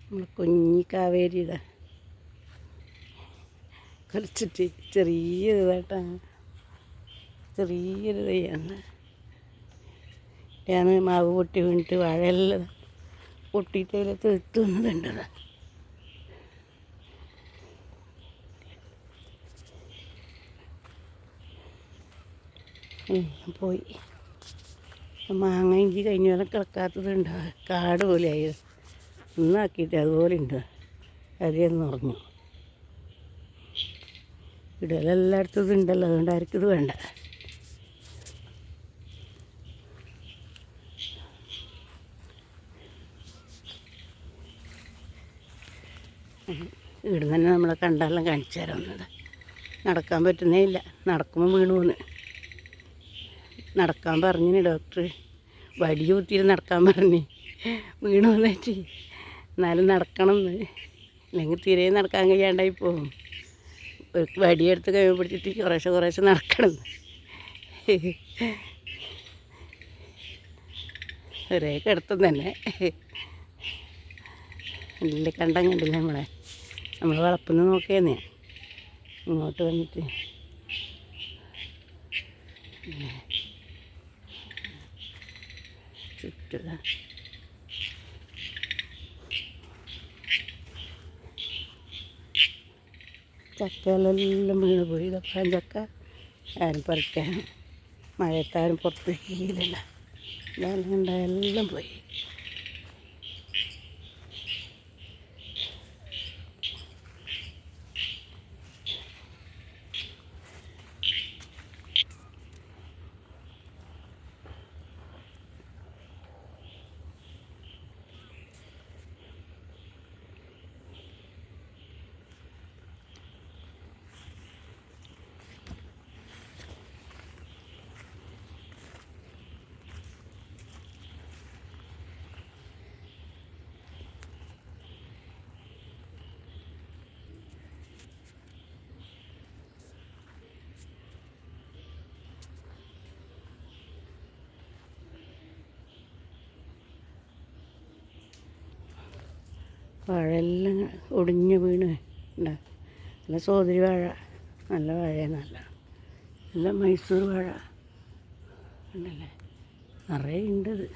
നമ്മളെ കുഞ്ഞി കാവേരി ഇതാ കളിച്ചിട്ട് ചെറിയൊരു ഇതായിട്ടാണ്, ചെറിയൊരു തൈയാണ്. ഞാൻ മാവ് പൊട്ടി വീണിട്ട് വാഴയെല്ലാം പൊട്ടിയിട്ട് അതിൽ തീർത്ത് വന്നതുണ്ടത്. പോയി മാങ്ങ ഇഞ്ചി കഴിഞ്ഞ പോലെ കിടക്കാത്തതുണ്ട്, കാട് പോലെ ആയി ഒന്നാക്കിയിട്ട് അതുപോലെ ഉണ്ട്. അതിന്ന് ഉറങ്ങു ഇടലെല്ലായിടത്തും ഇതുണ്ടല്ലോ, അതുകൊണ്ട് ആർക്കും ഇത് വേണ്ട. ഇവിടെ തന്നെ നമ്മളെ കണ്ടാലും കാണിച്ചു തരാം വന്നത്. നടക്കാൻ പറ്റുന്നേ ഇല്ല, നടക്കുമ്പോൾ വീണു പോന്ന്. നടക്കാൻ പറഞ്ഞു ഡോക്ടർ, വടി കുത്തിയിട്ട് നടക്കാൻ പറഞ്ഞ്, വീണു വന്നിട്ട്. എന്നാലും നടക്കണം എന്ന്, അല്ലെങ്കിൽ തീരെ നടക്കാൻ കഴിയാണ്ടായി പോകും. വടിയെടുത്ത് കൈ പിടിച്ചിട്ട് കുറേശ്ശെ കുറേശ്ശെ നടക്കണം. ഒരേ കിടത്തം തന്നെ. നല്ല കണ്ടം കണ്ടില്ല നമ്മൾ വളർത്തുന്ന നോക്കിയെന്നേ ഇങ്ങോട്ട് വന്നിട്ട്. ചുറ്റുക ചക്കകളെല്ലാം വീണ് പോയി. ഇതൊക്കെ ചക്ക ആരും പറിക്കാൻ, മഴയത്താരും പുറത്ത് കീഴിലില്ല. ഇതെല്ലാം ഉണ്ടായെല്ലാം പോയി. വാഴയെല്ലാം ഒടിഞ്ഞ് വീണ് ഉണ്ട്. നല്ല സോദരി വാഴ, നല്ല വാഴയാണ്. നല്ല മൈസൂർ വാഴ ഉണ്ടല്ലേ, നിറയെ ഉണ്ട് ഇത്.